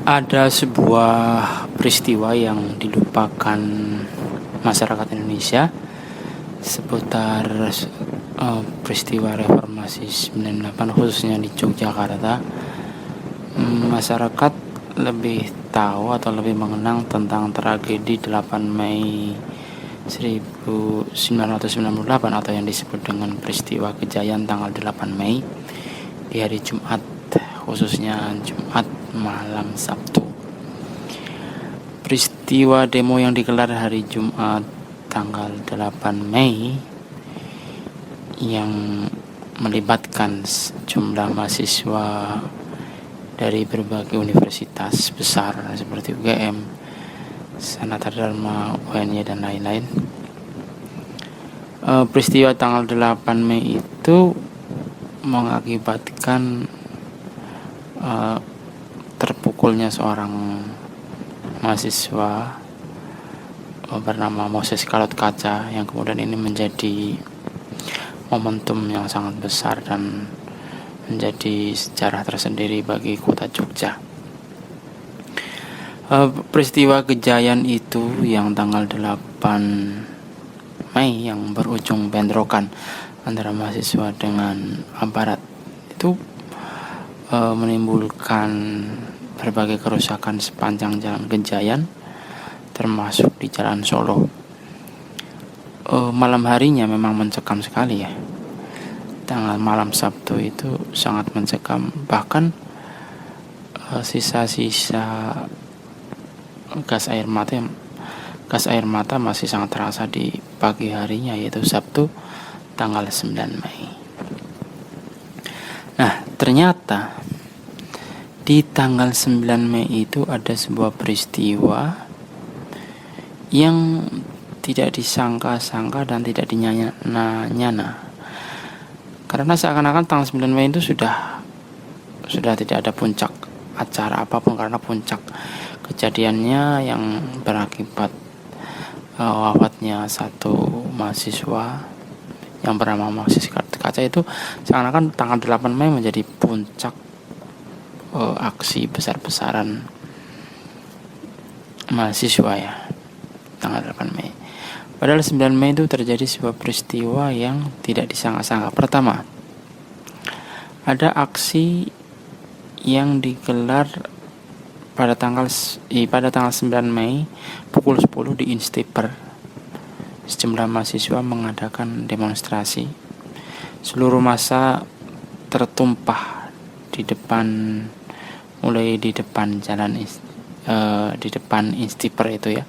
Ada sebuah peristiwa yang dilupakan masyarakat Indonesia seputar peristiwa reformasi 98 khususnya di Yogyakarta. Masyarakat lebih tahu atau lebih mengenang tentang tragedi 8 Mei 1998 atau yang disebut dengan peristiwa Kejayaan tanggal 8 Mei di hari Jumat, khususnya Jumat malam Sabtu. Peristiwa demo yang digelar hari Jumat tanggal 8 Mei yang melibatkan sejumlah mahasiswa dari berbagai universitas besar seperti UGM, Sanata Dharma, UNY dan lain-lain. Peristiwa tanggal 8 Mei itu mengakibatkan terpukulnya seorang mahasiswa bernama Moses Kalot Kaca, yang kemudian ini menjadi momentum yang sangat besar dan menjadi sejarah tersendiri bagi kota Jogja. Peristiwa kejayaan itu yang tanggal 8 Mei yang berujung bentrokan antara mahasiswa dengan aparat itu menimbulkan berbagai kerusakan sepanjang jalan Kejayaan, termasuk di Jalan Solo. Malam harinya memang mencekam sekali ya. Tanggal malam Sabtu itu sangat mencekam, bahkan sisa-sisa gas air mata masih sangat terasa di pagi harinya, yaitu Sabtu tanggal 9 Mei. Nah, ternyata di tanggal 9 Mei itu ada sebuah peristiwa yang tidak disangka-sangka dan tidak dinyana-nyana. Karena seakan-akan tanggal 9 Mei itu sudah tidak ada puncak acara apapun, karena puncak kejadiannya yang berakibat wafatnya satu mahasiswa yang bernama Moses Kaca itu seakan-akan tanggal 8 Mei menjadi puncak aksi besar-besaran mahasiswa ya, tanggal 8 Mei. Padahal 9 Mei itu terjadi sebuah peristiwa yang tidak disangka-sangka. Pertama, ada aksi yang digelar pada tanggal 9 Mei pukul 10 di Instiper. Sejumlah mahasiswa mengadakan demonstrasi. Seluruh massa tertumpah mulai di depan jalan di depan Instiper itu ya,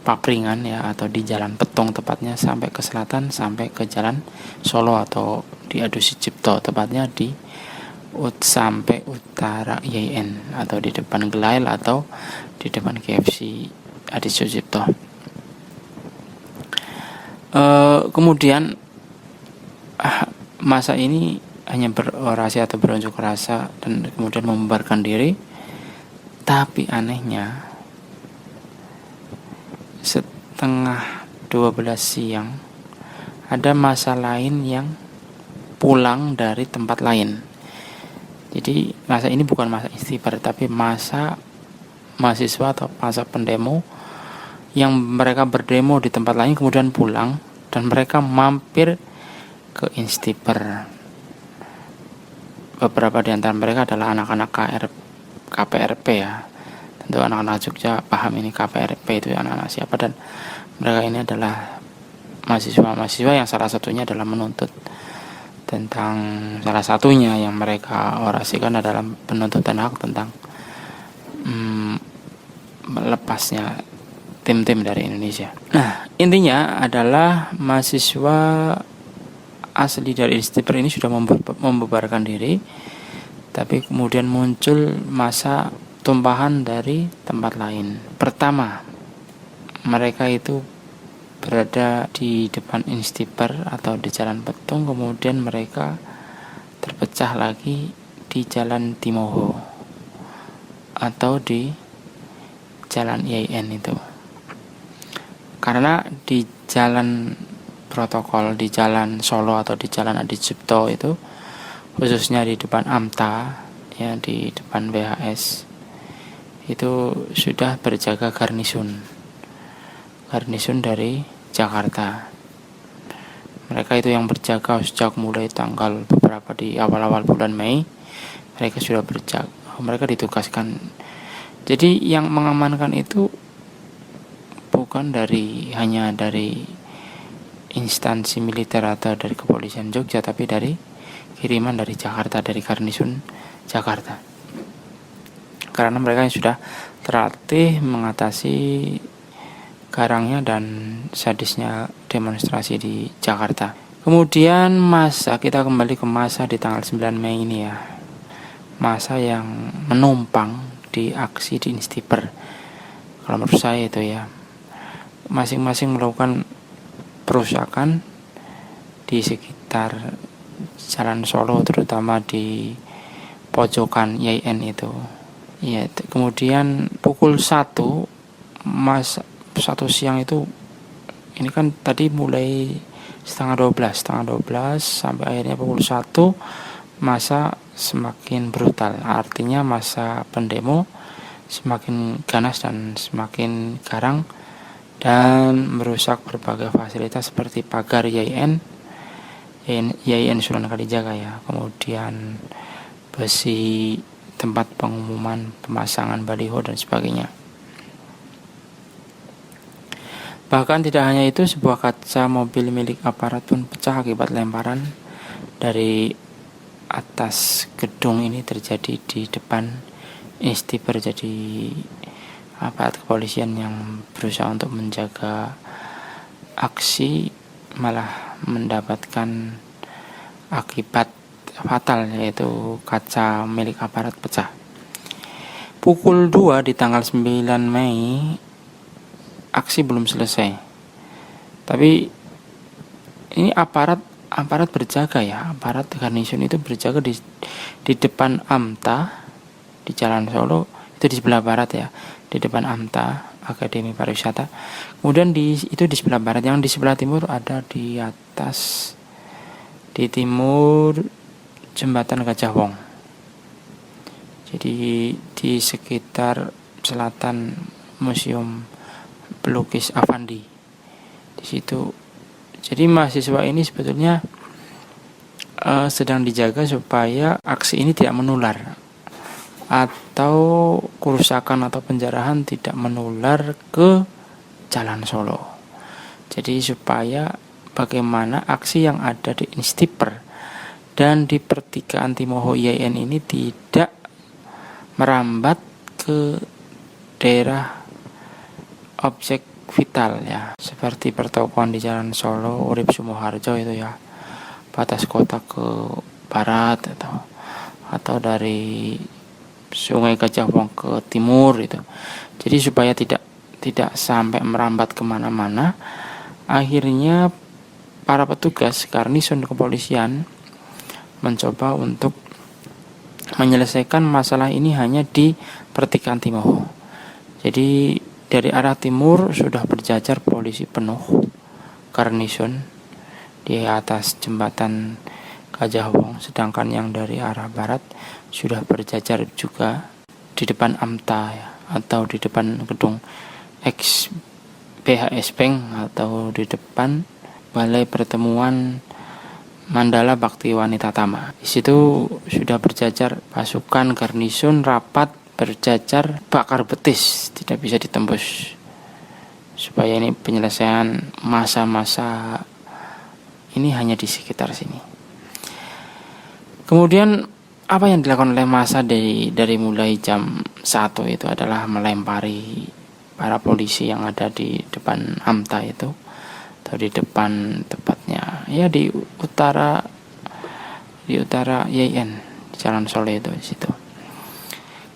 Papringan ya, atau di Jalan Petong tepatnya, sampai ke selatan, sampai ke Jalan Solo atau di Adu Sucipto tepatnya sampai utara IAIN atau di depan Gelail atau di depan KFC Adi Sucipto. Kemudian masa ini hanya berorasi atau berunjuk rasa dan kemudian membubarkan diri. Tapi anehnya setengah 12 siang ada massa lain yang pulang dari tempat lain. Jadi masa ini bukan masa istighfar, tapi masa mahasiswa atau masa pendemo yang mereka berdemo di tempat lain kemudian pulang, dan mereka mampir ke Instiper. Beberapa di antara mereka adalah anak-anak KPRP ya. Tentu anak-anak Jogja paham ini KPRP itu anak-anak siapa, dan mereka ini adalah mahasiswa yang salah satunya adalah menuntut tentang, salah satunya yang mereka orasikan adalah penuntutan hak tentang melepasnya tim-tim dari Indonesia. Nah, intinya adalah mahasiswa asli dari Instiper ini sudah membubarkan diri, tapi kemudian muncul massa tumpahan dari tempat lain. Pertama, mereka itu berada di depan Instiper atau di Jalan Petong, kemudian mereka terpecah lagi di Jalan Timoho atau di Jalan IAIN itu. Karena di jalan protokol, di Jalan Solo atau di Jalan Adi Sucipto itu, khususnya di depan AMTA ya, di depan BHS itu sudah berjaga garnisun dari Jakarta. Mereka itu yang berjaga sejak mulai tanggal beberapa di awal-awal bulan Mei. Mereka sudah berjaga, mereka ditugaskan. Jadi yang mengamankan itu bukan hanya dari instansi militer atau dari kepolisian Jogja, tapi dari kiriman dari Jakarta, dari garnisun Jakarta. Karena mereka yang sudah terlatih mengatasi garangnya dan sadisnya demonstrasi di Jakarta. Kemudian kita kembali ke masa di tanggal 9 Mei ini ya. Masa yang menumpang di aksi di Instiper. Kalau menurut saya itu ya, masing-masing melakukan perusakan di sekitar Jalan Solo, terutama di pojokan YN itu. Ya, kemudian pukul 1 siang itu, ini kan tadi mulai setengah 12 sampai akhirnya pukul 1, masa semakin brutal. Artinya masa pendemo semakin ganas dan semakin garang dan merusak berbagai fasilitas seperti pagar YN Sunan Kalijaga ya, kemudian besi tempat pengumuman, pemasangan baliho dan sebagainya. Bahkan tidak hanya itu, sebuah kaca mobil milik aparat pun pecah akibat lemparan dari atas gedung. Ini terjadi di depan Instiper. Jadi aparat kepolisian yang berusaha untuk menjaga aksi malah mendapatkan akibat fatal, yaitu kaca milik aparat pecah. Pukul 2 di tanggal 9 Mei aksi belum selesai. Tapi ini aparat berjaga ya, aparat garnisun itu berjaga di depan AMTA di Jalan Solo, itu di sebelah barat ya, di depan AMTA, Akademi Pariwisata. Kemudian itu di sebelah barat, yang di sebelah timur ada di atas, di timur Jembatan Gajah Wong. Jadi di sekitar selatan Museum Pelukis Avandi. Di situ. Jadi mahasiswa ini sebetulnya sedang dijaga supaya aksi ini tidak menular, atau kerusakan atau penjarahan tidak menular ke Jalan Solo. Jadi supaya bagaimana aksi yang ada di Instiper dan di pertigaan Timoho IAIN ini tidak merambat ke daerah objek vital ya, seperti pertokoan di Jalan Solo, Urip Sumoharjo itu ya, batas kota ke barat, atau dari Sungai Gajah Wong ke timur itu. Jadi supaya tidak sampai merambat kemana-mana, akhirnya para petugas garnisun kepolisian mencoba untuk menyelesaikan masalah ini hanya di pertigaan Timoho. Jadi dari arah timur sudah berjajar polisi penuh garnisun di atas jembatan Gajah Wong, sedangkan yang dari arah barat sudah berjajar juga di depan AMTA ya, atau di depan gedung ex BHS Bank, atau di depan Balai Pertemuan Mandala Bakti Wanita Tama. Di situ sudah berjajar pasukan garnisun rapat berjajar bakar betis, tidak bisa ditembus, supaya ini penyelesaian masa-masa ini hanya di sekitar sini. Kemudian apa yang dilakukan oleh massa dari mulai jam 1 itu adalah melempari para polisi yang ada di depan AMTA itu, atau di depan tepatnya ya di utara YN di Jalan Solo itu di situ.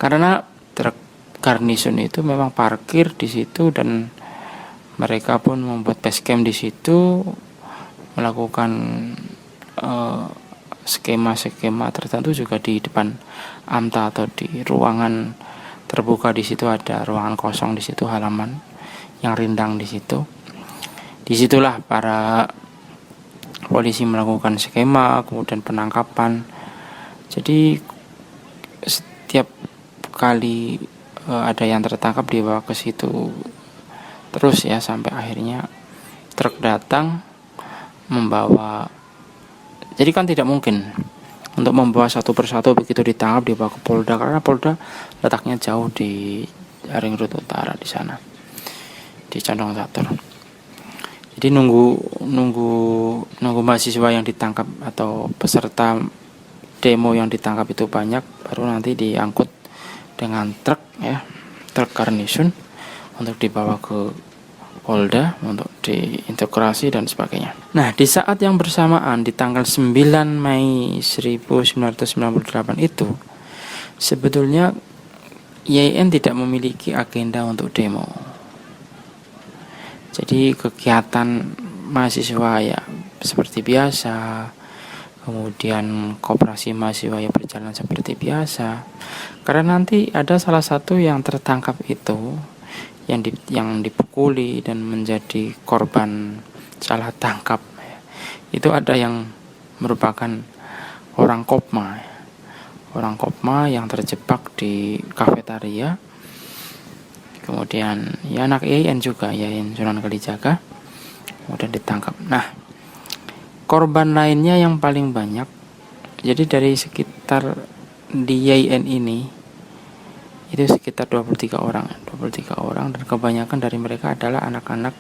Karena truk garnisun itu memang parkir di situ dan mereka pun membuat base camp di situ, melakukan skema-skema tertentu juga di depan AMTA atau di ruangan terbuka. Di situ ada ruangan kosong, di situ halaman yang rindang di situ. Disitulah para polisi melakukan skema, kemudian penangkapan. Jadi setiap kali ada yang tertangkap dibawa ke situ terus ya, sampai akhirnya truk datang membawa. Jadi kan tidak mungkin untuk membawa satu persatu begitu ditangkap dibawa ke Polda, karena Polda letaknya jauh di Haring Rut Utara di sana, di Condong Catur. Jadi nunggu mahasiswa yang ditangkap atau peserta demo yang ditangkap itu banyak, baru nanti diangkut dengan truk ya, truk garnisun untuk dibawa ke Polda untuk diintegrasi dan sebagainya. Nah, di saat yang bersamaan di tanggal 9 Mei 1998 itu sebetulnya YIN tidak memiliki agenda untuk demo. Jadi kegiatan mahasiswa ya seperti biasa, kemudian koperasi mahasiswa ya berjalan seperti biasa. Karena nanti ada salah satu yang tertangkap itu yang dipukuli dan menjadi korban salah tangkap, itu ada yang merupakan orang Kopma yang terjebak di kafetaria. Kemudian ya anak YIN juga, YIN Sunan Kalijaga, kemudian ditangkap. Nah, korban lainnya yang paling banyak, jadi dari sekitar di YIN ini itu sekitar 23 orang dan kebanyakan dari mereka adalah anak-anak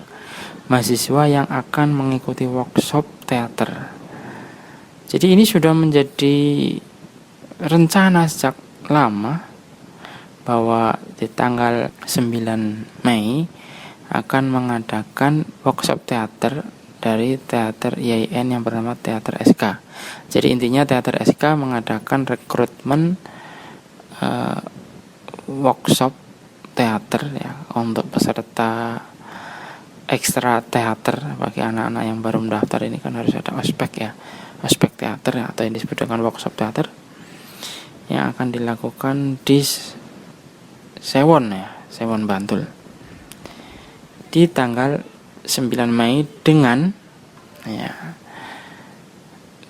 mahasiswa yang akan mengikuti workshop teater. Jadi ini sudah menjadi rencana sejak lama bahwa di tanggal 9 Mei akan mengadakan workshop teater dari teater YIN yang bernama Teater SK. Jadi intinya Teater SK mengadakan rekrutmen workshop teater ya untuk peserta ekstra teater. Bagi anak-anak yang baru mendaftar ini kan harus ada ospek ya, ospek teater atau yang disebut dengan workshop teater yang akan dilakukan di Sewon ya, Sewon Bantul di tanggal 9 Mei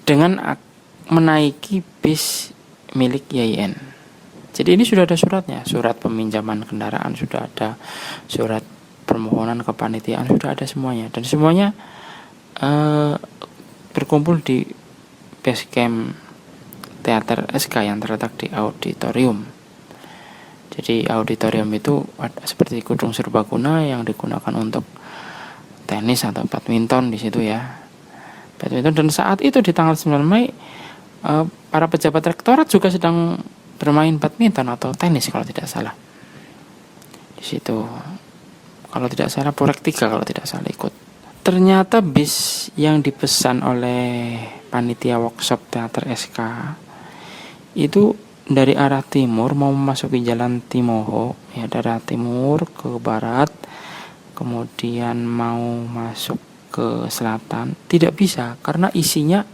dengan menaiki bis milik YIN. Jadi ini sudah ada suratnya, surat peminjaman kendaraan sudah ada, surat permohonan kepanitiaan sudah ada semuanya, dan semuanya berkumpul di base camp Teater SK yang terletak di auditorium. Jadi auditorium itu seperti gedung serbaguna yang digunakan untuk tenis atau badminton di situ ya, badminton. Dan saat itu di tanggal 9 Mei para pejabat rektorat juga sedang bermain badminton atau tenis kalau tidak salah di situ. Kalau tidak salah Polrek 3 kalau tidak salah ikut. Ternyata bis yang dipesan oleh panitia workshop teater SK itu dari arah timur mau memasuki jalan Timoho ya, dari arah timur ke barat, kemudian mau masuk ke selatan tidak bisa karena isinya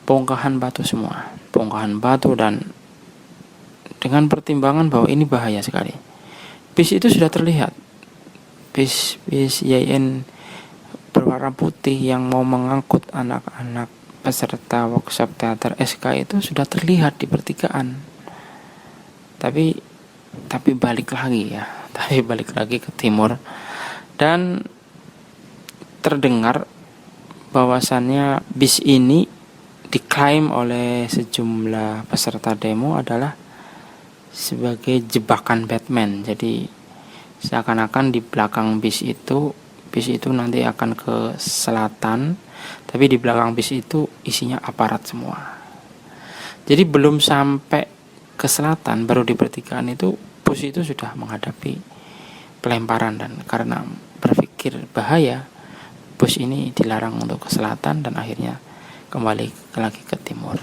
bongkahan batu semua, bongkahan batu. Dan dengan pertimbangan bahwa ini bahaya sekali, bis itu sudah terlihat, bis YIN berwarna putih yang mau mengangkut anak-anak peserta workshop teater SK itu sudah terlihat di pertigaan. Tapi balik lagi ke timur, dan terdengar bahwasannya bis ini diklaim oleh sejumlah peserta demo adalah sebagai jebakan Batman. Jadi seakan-akan di belakang bis itu nanti akan ke selatan, tapi di belakang bis itu isinya aparat semua. Jadi belum sampai ke selatan, baru di pertigaan itu bus itu sudah menghadapi pelemparan, dan karena berpikir bahaya, bus ini dilarang untuk ke selatan dan akhirnya kembali lagi ke timur.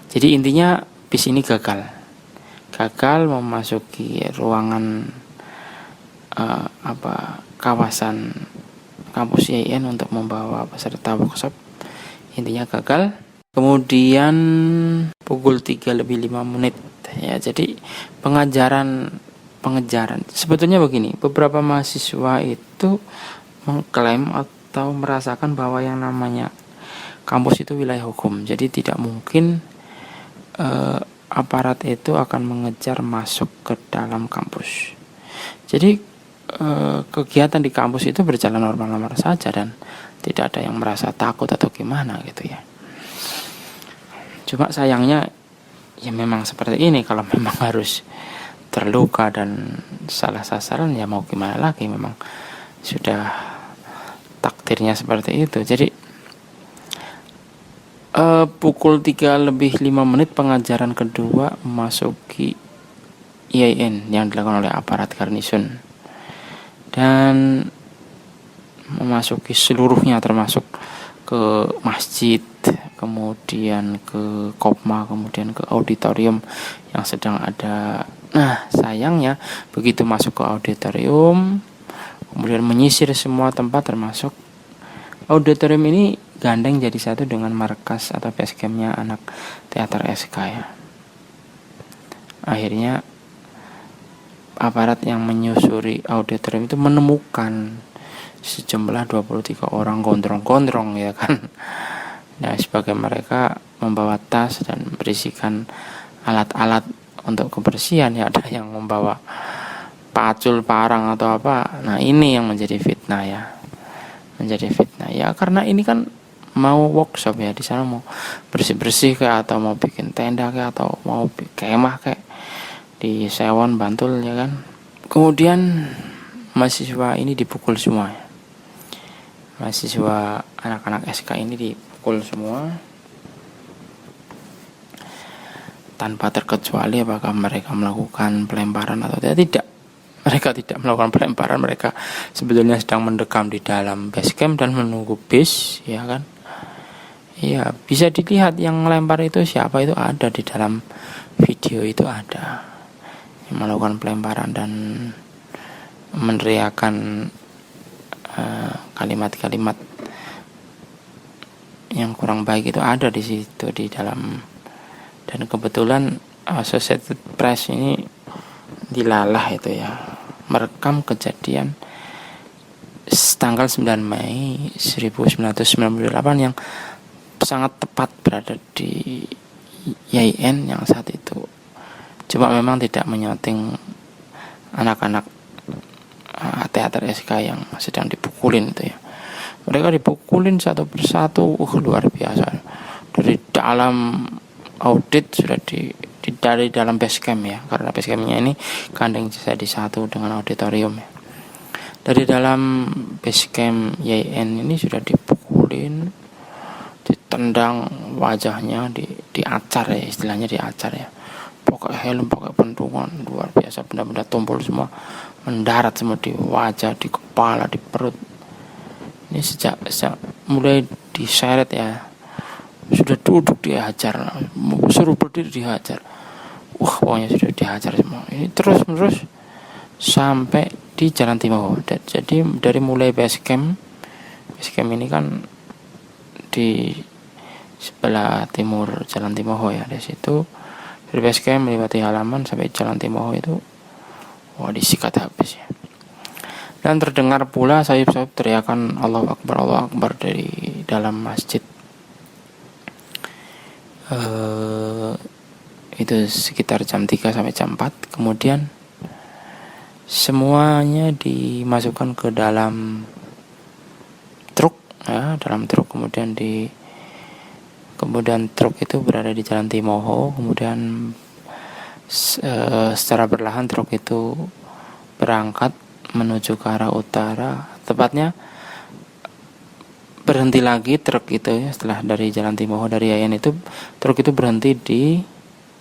Jadi intinya bis ini gagal memasuki ruangan kawasan kampus YIN untuk membawa peserta workshop. Intinya gagal. Kemudian pukul 3:05 ya, jadi pengejaran sebetulnya begini, beberapa mahasiswa itu mengklaim atau merasakan bahwa yang namanya kampus itu wilayah hukum, jadi tidak mungkin aparat itu akan mengejar masuk ke dalam kampus. Jadi kegiatan di kampus itu berjalan normal-normal saja dan tidak ada yang merasa takut atau gimana gitu ya. Cuma sayangnya ya memang seperti ini, kalau memang harus terluka dan salah sasaran ya mau gimana lagi, memang sudah takdirnya seperti itu. Jadi pukul 3:05 pengajaran kedua memasuki IAIN yang dilakukan oleh aparat garnison dan memasuki seluruhnya, termasuk ke masjid, kemudian ke kopma, kemudian ke auditorium yang sedang ada. Nah, sayangnya begitu masuk ke auditorium, kemudian menyisir semua tempat, termasuk auditorium ini gandeng jadi satu dengan markas atau base campnya anak teater SK ya. Akhirnya aparat yang menyusuri auditorium itu menemukan sejumlah 23 orang gondrong-gondrong ya kan. Nah, sebagai mereka membawa tas dan berisikan alat-alat untuk kebersihan, ya ada yang membawa pacul, parang atau apa. Nah, ini yang menjadi fitnah ya. Menjadi fitnah ya, karena ini kan mau workshop ya, di sana mau bersih-bersih kayak, atau mau bikin tenda kayak, atau mau kemah kayak di Sewon Bantul ya kan. Kemudian mahasiswa ini dipukul semua ya. Mahasiswa anak-anak SK ini dipukul semua tanpa terkecuali apakah mereka melakukan pelemparan atau tidak. Mereka tidak melakukan pelemparan, mereka sebetulnya sedang mendekam di dalam base camp dan menunggu bis ya kan. Ya, bisa dilihat yang melempar itu siapa, itu ada di dalam video, itu ada yang melakukan pelemparan dan meneriakan kalimat-kalimat yang kurang baik, itu ada di situ di dalam. Dan kebetulan Associated Press ini dilalah itu ya, merekam kejadian tanggal 9 Mei 1998 yang sangat tepat berada di IAIN yang saat itu. Cuma memang tidak menyoting anak-anak teater SK yang sedang dipukulin itu ya. Mereka dipukulin satu persatu, luar biasa. Dari dalam audit sudah dari dalam base camp ya, karena base campnya ini kandang jadi satu dengan auditorium ya. Dari dalam base camp IAIN ini sudah dipukulin, ditendang wajahnya, diacar ya, istilahnya diacar ya. Pakai helm, pakai pentungan, luar biasa, benda-benda tumpul semua mendarat semua di wajah, di kepala, di perut. Ini sejak mulai diseret ya, sudah duduk dihajar, suruh berdiri dihajar. Pokoknya sudah dihajar semua. Ini terus menerus sampai di Jalan Timoho. Jadi dari mulai base camp ini kan di sebelah timur Jalan Timoho ya, dari situ dari base camp melewati halaman sampai Jalan Timoho itu disikat habis ya. Dan terdengar pula sayup-sayup teriakan Allahu Akbar dari dalam masjid. Itu sekitar jam 3 sampai jam 4. Kemudian semuanya dimasukkan ke dalam truk ya, kemudian truk itu berada di Jalan Timoho. Kemudian secara perlahan truk itu berangkat menuju ke arah utara, tepatnya berhenti lagi truk itu ya, setelah dari Jalan Timoho, dari IAIN itu truk itu berhenti di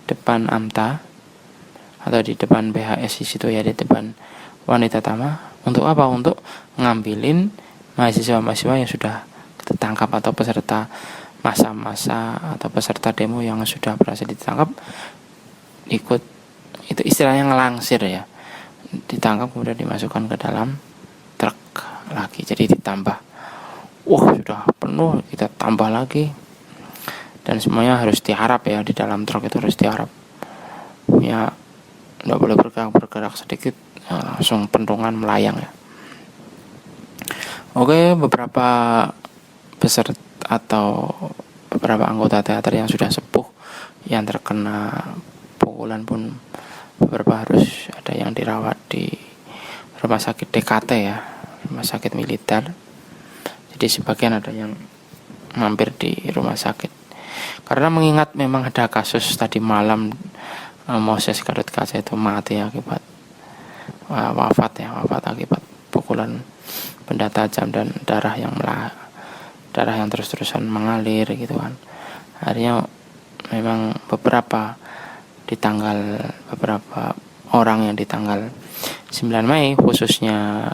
depan AMTA atau di depan BHS di situ ya, di depan Wanita Tama. Untuk apa? Untuk ngambilin mahasiswa-mahasiswa yang sudah tertangkap atau peserta masa-masa atau peserta demo yang sudah berhasil ditangkap, ikut itu istilahnya ngelangsir ya, ditangkap kemudian dimasukkan ke dalam truk lagi. Jadi ditambah, sudah penuh, kita tambah lagi, dan semuanya harus diharap ya, di dalam truk itu harus diharap ya, nggak boleh bergerak sedikit langsung pentungan melayang ya. Oke, beberapa peserta atau beberapa anggota teater yang sudah sepuh yang terkena pukulan pun beberapa harus ada yang dirawat di rumah sakit DKT ya, rumah sakit militer. Jadi sebagian ada yang mampir di rumah sakit. Karena mengingat memang ada kasus tadi malam Moses Gatot-Kaca itu mati akibat wafat akibat pukulan benda tajam dan darah yang terus-terusan mengalir gitu kan. Akhirnya memang beberapa orang yang di tanggal 9 Mei khususnya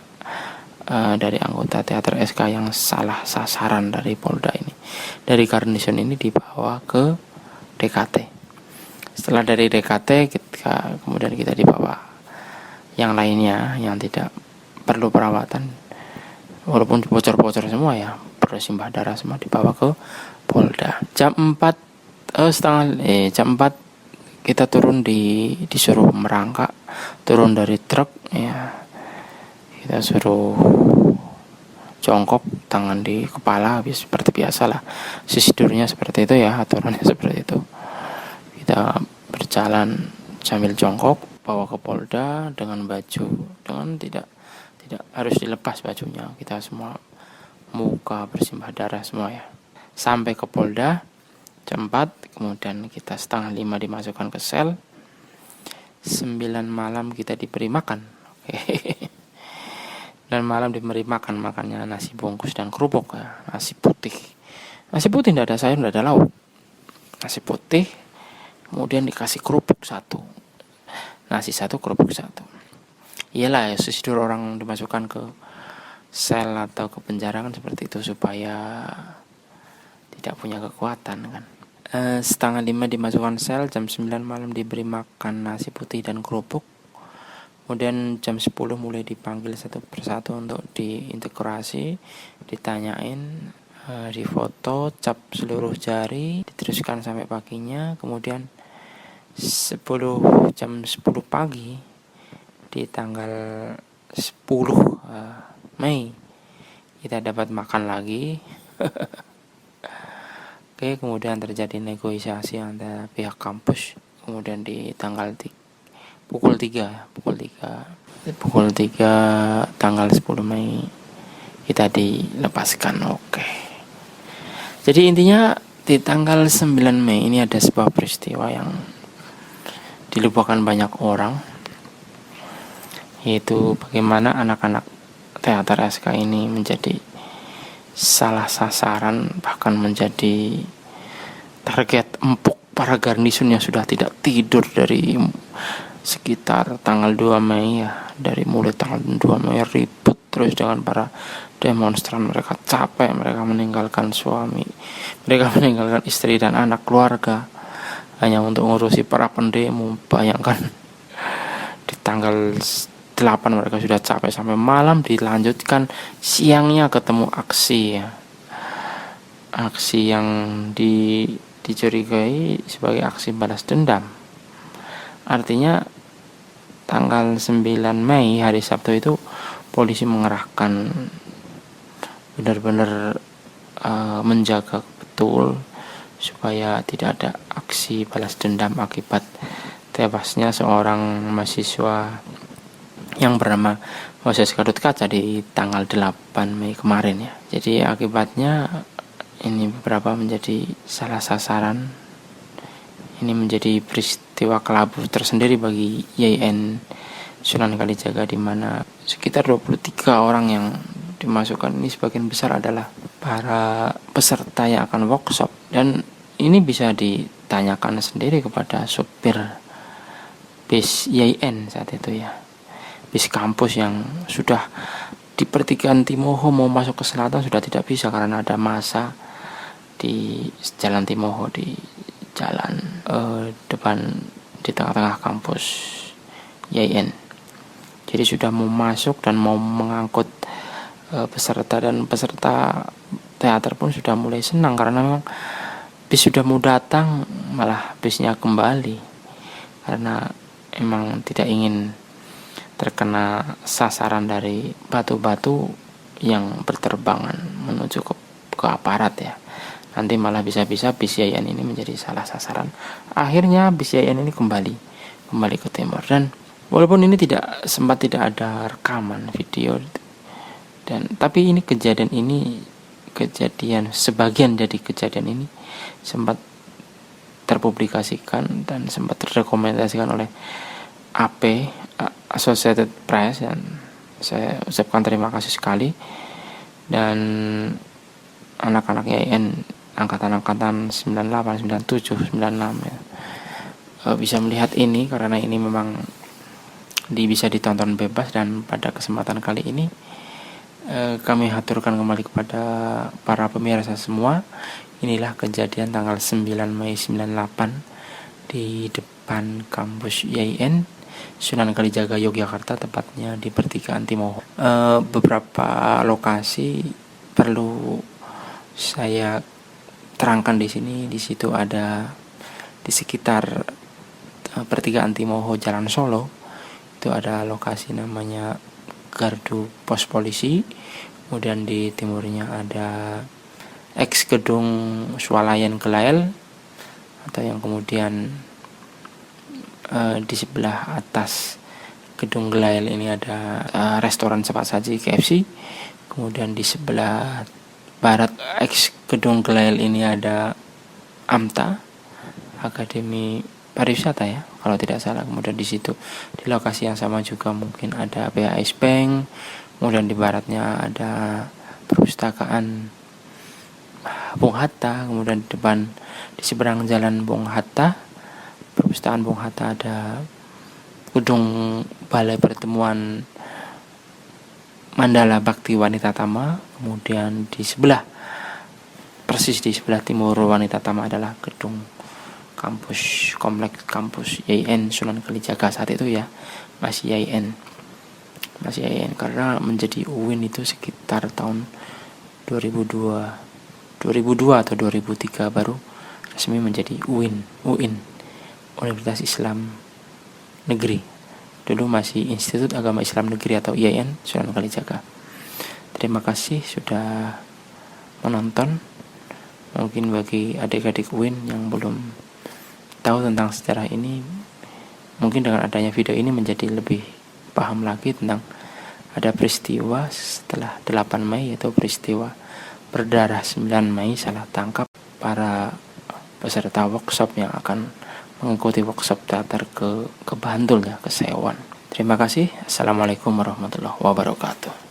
dari anggota teater SK yang salah sasaran dari Polda ini, dari Garnison ini dibawa ke DKT. Setelah dari DKT kemudian kita dibawa yang lainnya yang tidak perlu perawatan, walaupun bocor-bocor semua ya, bersimbah darah semua, dibawa ke Polda. Jam 4 kita turun disuruh merangkak, turun dari truk ya. Kita suruh jongkok, tangan di kepala, seperti biasa lah. Prosedurnya seperti itu ya, aturannya seperti itu. Kita berjalan sambil jongkok, bawa ke Polda dengan baju, dengan tidak harus dilepas bajunya. Kita semua muka bersimbah darah semua ya. Sampai ke Polda jam 4, kemudian kita 4:30 dimasukkan ke sel. 9 malam kita diberi makan. Dan malam diberi makannya nasi bungkus dan kerupuk ya, nasi putih tidak ada sayur, tidak ada lauk, nasi putih, kemudian dikasih kerupuk 1, nasi 1, kerupuk 1. Iyalah ya, prosedur orang dimasukkan ke sel atau ke penjara kan seperti itu, supaya tidak punya kekuatan kan. 4:30 dimasukkan sel, jam 9 malam diberi makan nasi putih dan kerupuk. Kemudian jam 10 mulai dipanggil satu persatu untuk diintegrasi, ditanyain, difoto, cap seluruh jari, diteruskan sampai paginya. Kemudian jam 10 pagi di tanggal 10 Mei kita dapat makan lagi. Oke, kemudian terjadi negosiasi antara pihak kampus. Kemudian di tanggal pukul 3 tanggal 10 Mei kita dilepaskan. Oke. Jadi intinya di tanggal 9 Mei ini ada sebuah peristiwa yang dilupakan banyak orang, yaitu bagaimana anak-anak teater SK ini menjadi salah sasaran, bahkan menjadi target empuk para garnison yang sudah tidak tidur dari sekitar tanggal 2 Mei ya. Dari mulai tanggal 2 Mei ribut terus dengan para demonstran. Mereka capek, mereka meninggalkan suami, mereka meninggalkan istri dan anak keluarga hanya untuk ngurusi para pendemo. Bayangkan, di tanggal 8 mereka sudah capek, sampai malam dilanjutkan, siangnya ketemu aksi ya. Aksi yang dicurigai sebagai aksi balas dendam. Artinya tanggal 9 Mei hari Sabtu itu polisi mengerahkan benar-benar menjaga betul supaya tidak ada aksi balas dendam akibat tewasnya seorang mahasiswa yang bernama Moses Gatot-Kaca di tanggal 8 Mei kemarin ya. Jadi akibatnya ini beberapa menjadi salah sasaran. Ini menjadi peristiwa kelabu tersendiri bagi YIN Sunan Kalijaga, di mana sekitar 23 orang yang dimasukkan ini sebagian besar adalah para peserta yang akan workshop, dan ini bisa ditanyakan sendiri kepada supir bis YIN saat itu ya, bis kampus yang sudah di pertigaan Timoho mau masuk ke selatan sudah tidak bisa karena ada massa di jalan Timoho, di jalan depan, di tengah-tengah kampus YIN. Jadi sudah mau masuk dan mau mengangkut peserta, dan peserta teater pun sudah mulai senang karena memang bis sudah mau datang, malah bisnya kembali karena emang tidak ingin terkena sasaran dari batu-batu yang berterbangan menuju ke aparat ya. Nanti malah bisa-bisa BIS-YIN ini menjadi salah sasaran. Akhirnya BIS-YIN ini kembali ke timur. Dan walaupun ini tidak ada rekaman video, tapi ini sebagian dari kejadian ini sempat terpublikasikan dan sempat terdokumentasikan oleh AP, Associated Press, dan saya ucapkan terima kasih sekali. Dan anak-anak YIN angkatan 98, 97, 96 ya, bisa melihat ini karena ini memang bisa ditonton bebas. Dan pada kesempatan kali ini kami haturkan kembali kepada para pemirsa semua. Inilah kejadian tanggal 9 Mei 98 di depan kampus YIN Sunan Kalijaga Yogyakarta, tepatnya di pertigaan Timoho. Beberapa lokasi perlu saya terangkan di sini. Di situ ada di sekitar pertigaan Timoho Jalan Solo, itu ada lokasi namanya Gardu Pos Polisi. Kemudian di timurnya ada ex gedung Swalayan Gelael, atau yang kemudian di sebelah atas gedung Gelael ini ada restoran cepat saji KFC. Kemudian di sebelah barat ex gedung Gelael ini ada AMTA, Akademi Pariwisata ya kalau tidak salah. Kemudian di situ di lokasi yang sama juga mungkin ada BAS Bank. Kemudian di baratnya ada perpustakaan Bung Hatta. Kemudian di seberang jalan Bung Hatta, perpustakaan Bung Hatta, ada gedung Balai Pertemuan Mandala Bakti Wanita Tama. Kemudian persis di sebelah timur Wanita Tama adalah gedung kompleks kampus YIN Sunan Kalijaga saat itu ya, masih YIN karena menjadi UIN itu sekitar tahun 2002 atau 2003 baru resmi menjadi UIN, Universitas Islam Negeri. Dulu masih Institut Agama Islam Negeri atau IAIN Sunan Kalijaga. Terima kasih sudah menonton. Mungkin bagi adik-adik UIN yang belum tahu tentang sejarah ini, mungkin dengan adanya video ini menjadi lebih paham lagi tentang ada peristiwa setelah 8 Mei, yaitu peristiwa berdarah 9 Mei salah tangkap para peserta workshop yang akan mengikuti workshop teater ke Bantul ya, ke Sewan. Terima kasih. Assalamualaikum warahmatullahi wabarakatuh.